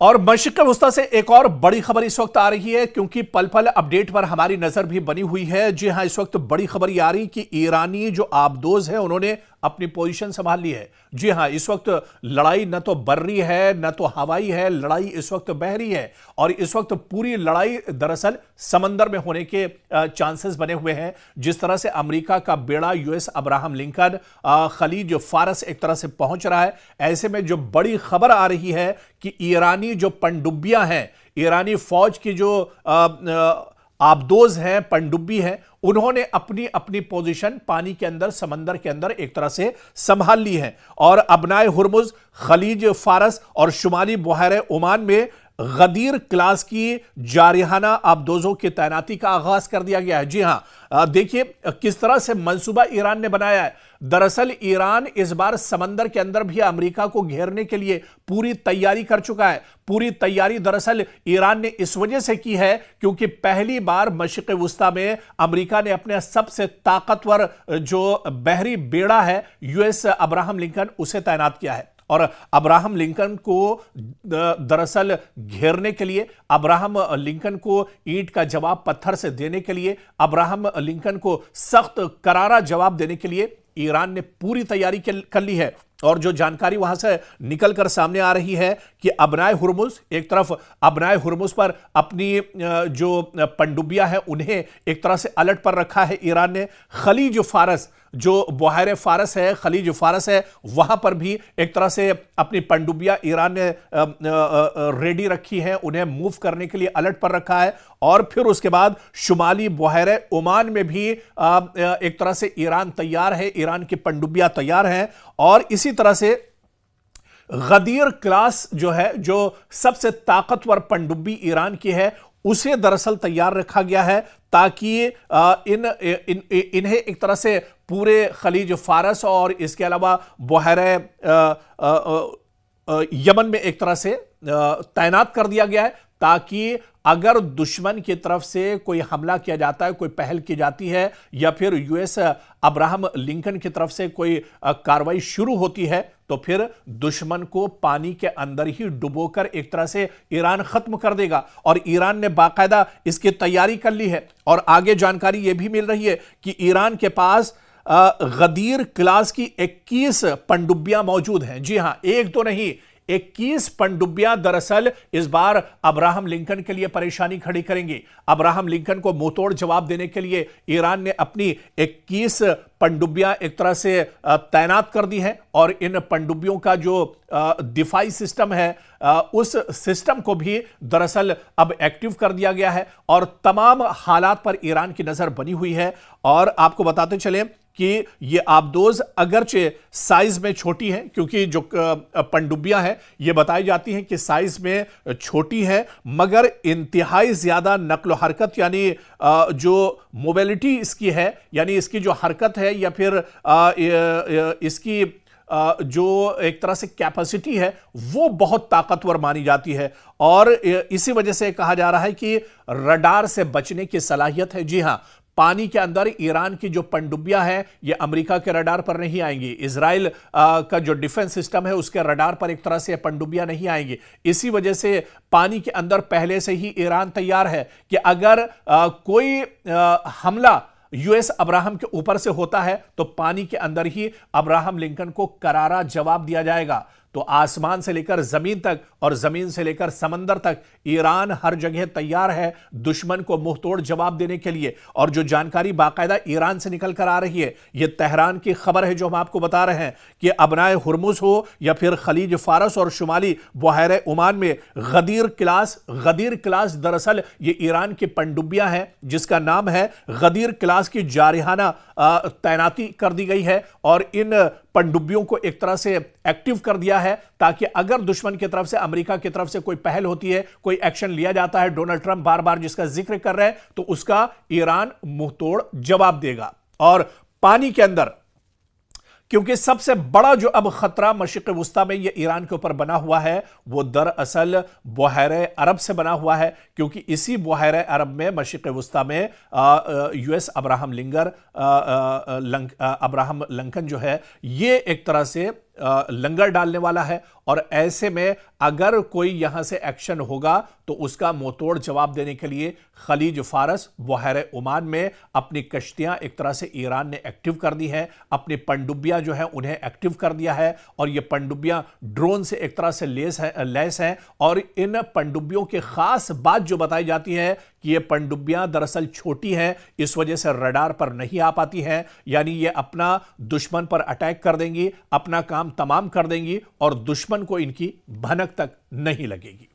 और मशरिक़ वस्ता से एक और बड़ी खबर इस वक्त आ रही है, क्योंकि पल पल अपडेट पर हमारी नजर भी बनी हुई है। जी हां, इस वक्त बड़ी खबर ये आ रही कि ईरानी जो आबदोज है उन्होंने अपनी पोजीशन संभाल ली है। जी हां, इस वक्त लड़ाई न तो बर्री है न तो हवाई है, लड़ाई इस वक्त बहरी है। और इस वक्त पूरी लड़ाई दरअसल समंदर में होने के चांसेस बने हुए हैं। जिस तरह से अमेरिका का बेड़ा यूएस अब्राहम लिंकन खलीज फारस एक तरह से पहुंच रहा है, ऐसे में जो बड़ी खबर आ रही है कि ईरानी जो पनडुब्बियां हैं, ईरानी फौज की जो आबदोज हैं, पनडुब्बी हैं, उन्होंने अपनी अपनी पोजीशन पानी के अंदर, समंदर के अंदर एक तरह से संभाल ली है। और अबनाए हुर्मुज, खलीज फारस और शुमाली बहर ओमान में गदीर क्लास की जारिहाना आबदोजों की तैनाती का आगाज कर दिया गया है। जी हां, देखिए किस तरह से मंसूबा ईरान ने बनाया है। दरअसल ईरान इस बार समंदर के अंदर भी अमेरिका को घेरने के लिए पूरी तैयारी कर चुका है। पूरी तैयारी दरअसल ईरान ने इस वजह से की है क्योंकि पहली बार मशरिक़ वस्ता में अमेरिका ने अपने सबसे ताकतवर जो बहरी बेड़ा है यूएस अब्राहम लिंकन, उसे तैनात किया है। और अब्राहम लिंकन को दरअसल घेरने के लिए, अब्राहम लिंकन को ईंट का जवाब पत्थर से देने के लिए, अब्राहम लिंकन को सख्त करारा जवाब देने के लिए ईरान ने पूरी तैयारी कर ली है। और जो जानकारी वहां से निकलकर सामने आ रही है कि अबनाए हुर्मुज, एक तरफ अबनाए हुर्मुज पर अपनी जो पनडुब्बियां हैं उन्हें एक तरह से अलर्ट पर रखा है ईरान ने। खलीज फारस, जो बहर फारस है, खलीज फारस है, वहां पर भी एक तरह से अपनी पनडुब्बियां ईरान ने रेडी रखी हैं, उन्हें मूव करने के लिए अलर्ट पर रखा है। और फिर उसके बाद शुमाली बहर ओमान में भी एक तरह से ईरान तैयार है, ईरान की पनडुब्बियां तैयार हैं। और इसी तरह से गदीर क्लास जो है, जो सबसे ताकतवर पनडुब्बी ईरान की है, उसे दरअसल तैयार रखा गया है ताकि इन्हें एक तरह से पूरे खलीज फारस और इसके अलावा बहर यमन में एक तरह से तैनात कर दिया गया है, ताकि अगर दुश्मन की तरफ से कोई हमला किया जाता है, कोई पहल की जाती है, या फिर यूएस अब्राहम लिंकन की तरफ से कोई कार्रवाई शुरू होती है, तो फिर दुश्मन को पानी के अंदर ही डुबोकर एक तरह से ईरान खत्म कर देगा। और ईरान ने बाकायदा इसकी तैयारी कर ली है। और आगे जानकारी यह भी मिल रही है कि ईरान के पास गदीर क्लास की 21 पनडुब्बियां मौजूद हैं। जी हां, एक तो नहीं, 21 पनडुब्बियां दरअसल इस बार अब्राहम लिंकन के लिए परेशानी खड़ी करेंगी। अब्राहम लिंकन को मुंहतोड़ जवाब देने के लिए ईरान ने अपनी 21 पनडुब्बियां एक तरह से तैनात कर दी हैं। और इन पनडुब्बियों का जो दिफाई सिस्टम है, उस सिस्टम को भी दरअसल अब एक्टिव कर दिया गया है। और तमाम हालात पर ईरान की नजर बनी हुई है। और आपको बताते चलें कि ये आबदोज अगरचे साइज में छोटी हैं, क्योंकि जो पनडुब्बियां हैं ये बताई जाती हैं कि साइज में छोटी है, मगर इंतहाई ज्यादा नक्ल हरकत, यानी जो मोबिलिटी इसकी है, यानी इसकी जो हरकत है, या फिर इसकी जो एक तरह से कैपेसिटी है, वो बहुत ताकतवर मानी जाती है। और इसी वजह से कहा जा रहा है कि रडार से बचने की सलाहियत है। जी हां, पानी के अंदर ईरान की जो पनडुब्बियां हैं ये अमेरिका के रडार पर नहीं आएंगी। इजराइल का जो डिफेंस सिस्टम है उसके रडार पर एक तरह से पनडुब्बियां नहीं आएंगी। इसी वजह से पानी के अंदर पहले से ही ईरान तैयार है कि अगर कोई हमला यूएस अब्राहम के ऊपर से होता है तो पानी के अंदर ही अब्राहम लिंकन को करारा जवाब दिया जाएगा। तो आसमान से लेकर जमीन तक और जमीन से लेकर समंदर तक ईरान हर जगह तैयार है दुश्मन को मुंहतोड़ जवाब देने के लिए। और जो जानकारी बाकायदा ईरान से निकल कर आ रही है, यह तेहरान की खबर है जो हम आपको बता रहे हैं कि अबनाए हुर्मुज हो या फिर खलीज फारस और शुमाली बहर ओमान में गदीर क्लास दरअसल ये ईरान की पनडुब्बियां हैं, जिसका नाम है गदीर क्लास की जारिहाना तैनाती कर दी गई है। और इन पनडुब्बियों को एक तरह से एक्टिव कर दिया है ताकि अगर दुश्मन की तरफ से, अमेरिका की तरफ से कोई पहल होती है, कोई एक्शन लिया जाता है, डोनाल्ड ट्रंप बार बार जिसका जिक्र कर रहे हैं, तो उसका ईरान मुंहतोड़ जवाब देगा। और पानी के अंदर, क्योंकि सबसे बड़ा जो अब खतरा मशरिक़ वस्ता में ये ईरान के ऊपर बना हुआ है, वो दरअसल बहर अरब से बना हुआ है। क्योंकि इसी बहर अरब में, मशरिक़ वस्ता में यूएस अब्राहम लिंकन जो है, ये एक तरह से लंगर डालने वाला है। और ऐसे में अगर कोई यहां से एक्शन होगा तो उसका मुंहतोड़ जवाब देने के लिए खलीज फारस, बहर ओमान में अपनी कश्तियां एक तरह से ईरान ने एक्टिव कर दी हैं, अपनी पनडुब्बियां जो है उन्हें एक्टिव कर दिया है। और ये पनडुब्बियां ड्रोन से एक तरह से लैस हैं। और इन पनडुब्बियों की खास बात जो बताई जाती है कि ये पनडुब्बियां दरअसल छोटी हैं, इस वजह से रडार पर नहीं आ पाती हैं। यानी ये अपना दुश्मन पर अटैक कर देंगी, अपना काम तमाम कर देंगी और दुश्मन को इनकी भनक तक नहीं लगेगी।